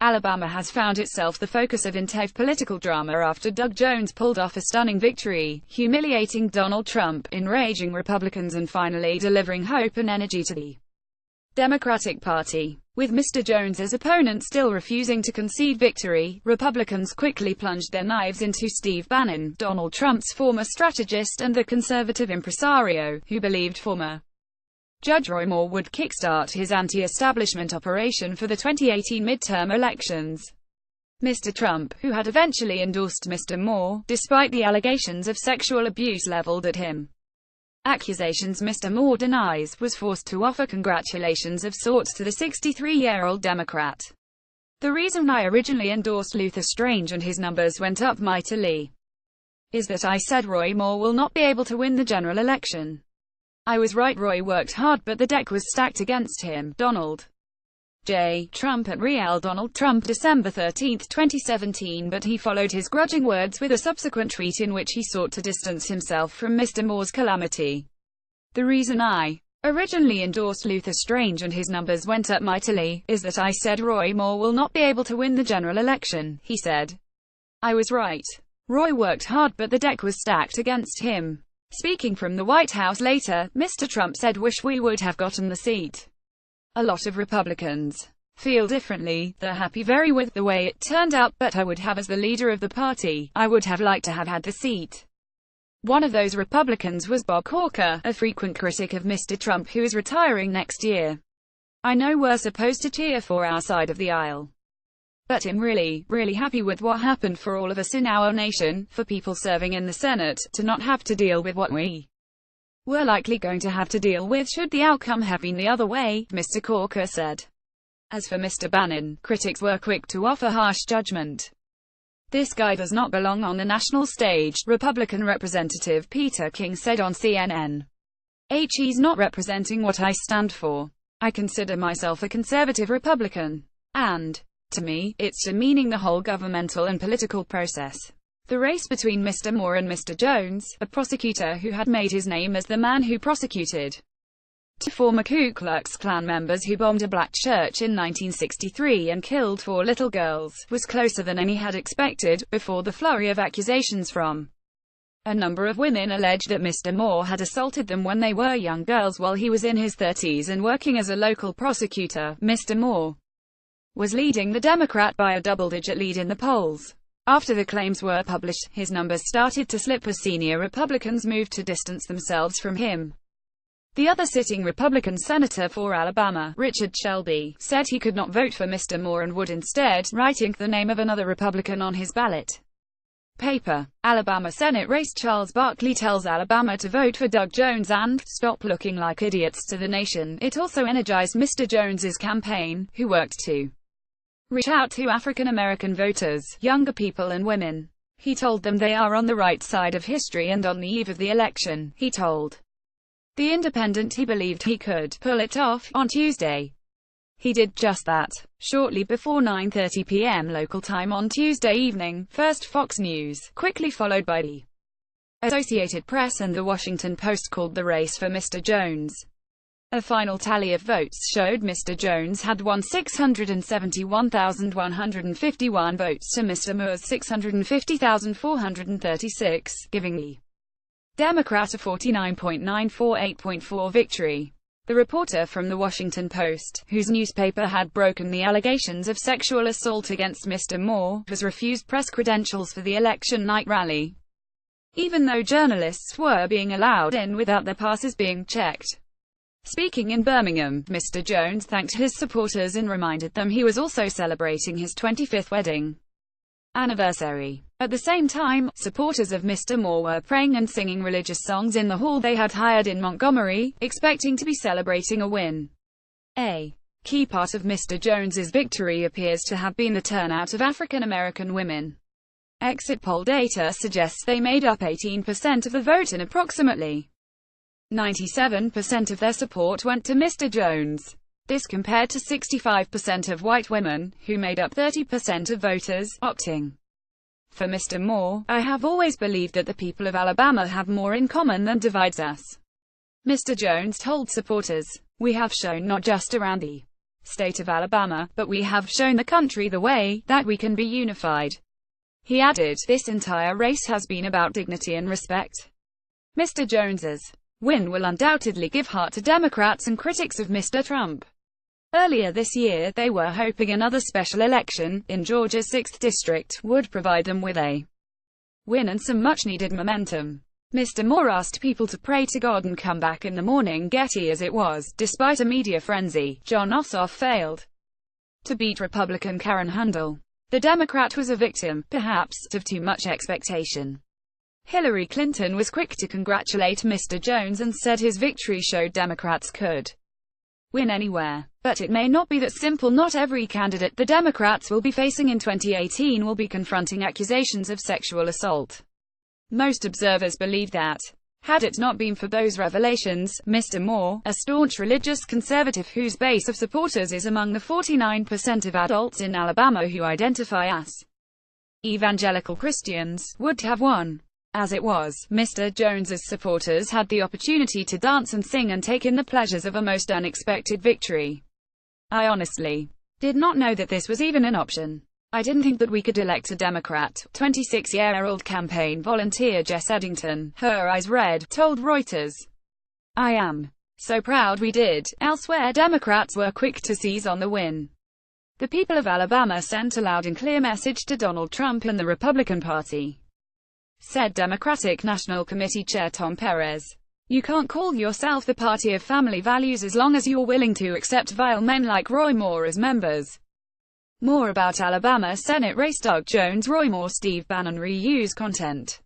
Alabama has found itself the focus of intense political drama after Doug Jones pulled off a stunning victory, humiliating Donald Trump, enraging Republicans and finally delivering hope and energy to the Democratic Party. With Mr. Jones's opponent still refusing to concede victory, Republicans quickly plunged their knives into Steve Bannon, Donald Trump's former strategist and the conservative impresario, who believed former Judge Roy Moore would kickstart his anti-establishment operation for the 2018 midterm elections. Mr. Trump, who had eventually endorsed Mr. Moore, despite the allegations of sexual abuse leveled at him. Accusations Mr. Moore denies, was forced to offer congratulations of sorts to the 63-year-old Democrat. The reason I originally endorsed Luther Strange and his numbers went up mightily is that I said Roy Moore will not be able to win the general election. I was right. Roy worked hard but the deck was stacked against him. Donald J. Trump at Real Donald Trump December 13, 2017. But he followed his grudging words with a subsequent tweet in which he sought to distance himself from Mr. Moore's calamity. The reason I originally endorsed Luther Strange and his numbers went up mightily is that I said Roy Moore will not be able to win the general election, he said. I was right. Roy worked hard but the deck was stacked against him. Speaking from the White House later, Mr. Trump said, "Wish we would have gotten the seat. A lot of Republicans feel differently. They're happy very with the way it turned out, but I would have, as the leader of the party, I would have liked to have had the seat." One of those Republicans was Bob Corker, a frequent critic of Mr. Trump who is retiring next year. I know we're supposed to cheer for our side of the aisle, but I'm really happy with what happened for all of us in our nation, for people serving in the Senate, to not have to deal with what we're likely going to have to deal with should the outcome have been the other way, Mr. Corker said. As for Mr. Bannon, critics were quick to offer harsh judgment. "This guy does not belong on the national stage," Republican Representative Peter King said on CNN. He's not representing what I stand for. I consider myself a conservative Republican. And to me, it's demeaning the whole governmental and political process. The race between Mr. Moore and Mr. Jones, a prosecutor who had made his name as the man who prosecuted two former Ku Klux Klan members who bombed a black church in 1963 and killed 4 little girls, was closer than any had expected, before the flurry of accusations from a number of women alleged that Mr. Moore had assaulted them when they were young girls while he was in his 30s and working as a local prosecutor. Mr. Moore was leading the Democrat by a double-digit lead in the polls. After the claims were published, his numbers started to slip as senior Republicans moved to distance themselves from him. The other sitting Republican senator for Alabama, Richard Shelby, said he could not vote for Mr. Moore and would instead, writing the name of another Republican on his ballot paper. Alabama Senate race Charles Barkley tells Alabama to vote for Doug Jones and stop looking like idiots to the nation. It also energized Mr. Jones's campaign, who worked to reach out to African American voters, younger people and women. He told them they are on the right side of history, and on the eve of the election, he told The Independent he believed he could pull it off. On Tuesday, he did just that. Shortly before 9:30 p.m. local time on Tuesday evening, first Fox News, quickly followed by the Associated Press and the Washington Post, called the race for Mr. Jones. A final tally of votes showed Mr. Jones had won 671,151 votes to Mr. Moore's 650,436, giving the Democrat a 49.948.4 victory. The reporter from the Washington Post, whose newspaper had broken the allegations of sexual assault against Mr. Moore, was refused press credentials for the election night rally, even though journalists were being allowed in without their passes being checked. Speaking in Birmingham, Mr. Jones thanked his supporters and reminded them he was also celebrating his 25th wedding anniversary. At the same time, supporters of Mr. Moore were praying and singing religious songs in the hall they had hired in Montgomery, expecting to be celebrating a win. A key part of Mr. Jones's victory appears to have been the turnout of African American women. Exit poll data suggests they made up 18% of the vote, and approximately 97% of their support went to Mr. Jones. This compared to 65% of white women, who made up 30% of voters, opting for Mr. Moore. "I have always believed that the people of Alabama have more in common than divides us," Mr. Jones told supporters. "We have shown not just around the state of Alabama, but we have shown the country the way that we can be unified. He added, this entire race has been about dignity and respect. Mr. Jones's win will undoubtedly give heart to Democrats and critics of Mr. Trump. Earlier this year, they were hoping another special election, in Georgia's 6th district, would provide them with a win and some much-needed momentum. Mr. Moore asked people to pray to God and come back in the morning. Getty as it was, despite a media frenzy, Jon Ossoff failed to beat Republican Karen Handel. The Democrat was a victim, perhaps, of too much expectation. Hillary Clinton was quick to congratulate Mr. Jones and said his victory showed Democrats could win anywhere. But it may not be that simple. Not every candidate the Democrats will be facing in 2018 will be confronting accusations of sexual assault. Most observers believe that, had it not been for those revelations, Mr. Moore, a staunch religious conservative whose base of supporters is among the 49% of adults in Alabama who identify as evangelical Christians, would have won. As it was, Mr. Jones's supporters had the opportunity to dance and sing and take in the pleasures of a most unexpected victory. I honestly did not know that this was even an option. I didn't think that we could elect a Democrat. 26-year-old campaign volunteer Jess Eddington, her eyes red, told Reuters. I am so proud we did. Elsewhere, Democrats were quick to seize on the win. The people of Alabama sent a loud and clear message to Donald Trump and the Republican Party, said Democratic National Committee Chair Tom Perez. You can't call yourself the party of family values as long as you're willing to accept vile men like Roy Moore as members. More about Alabama Senate race. Doug Jones, Roy Moore, Steve Bannon reuse content.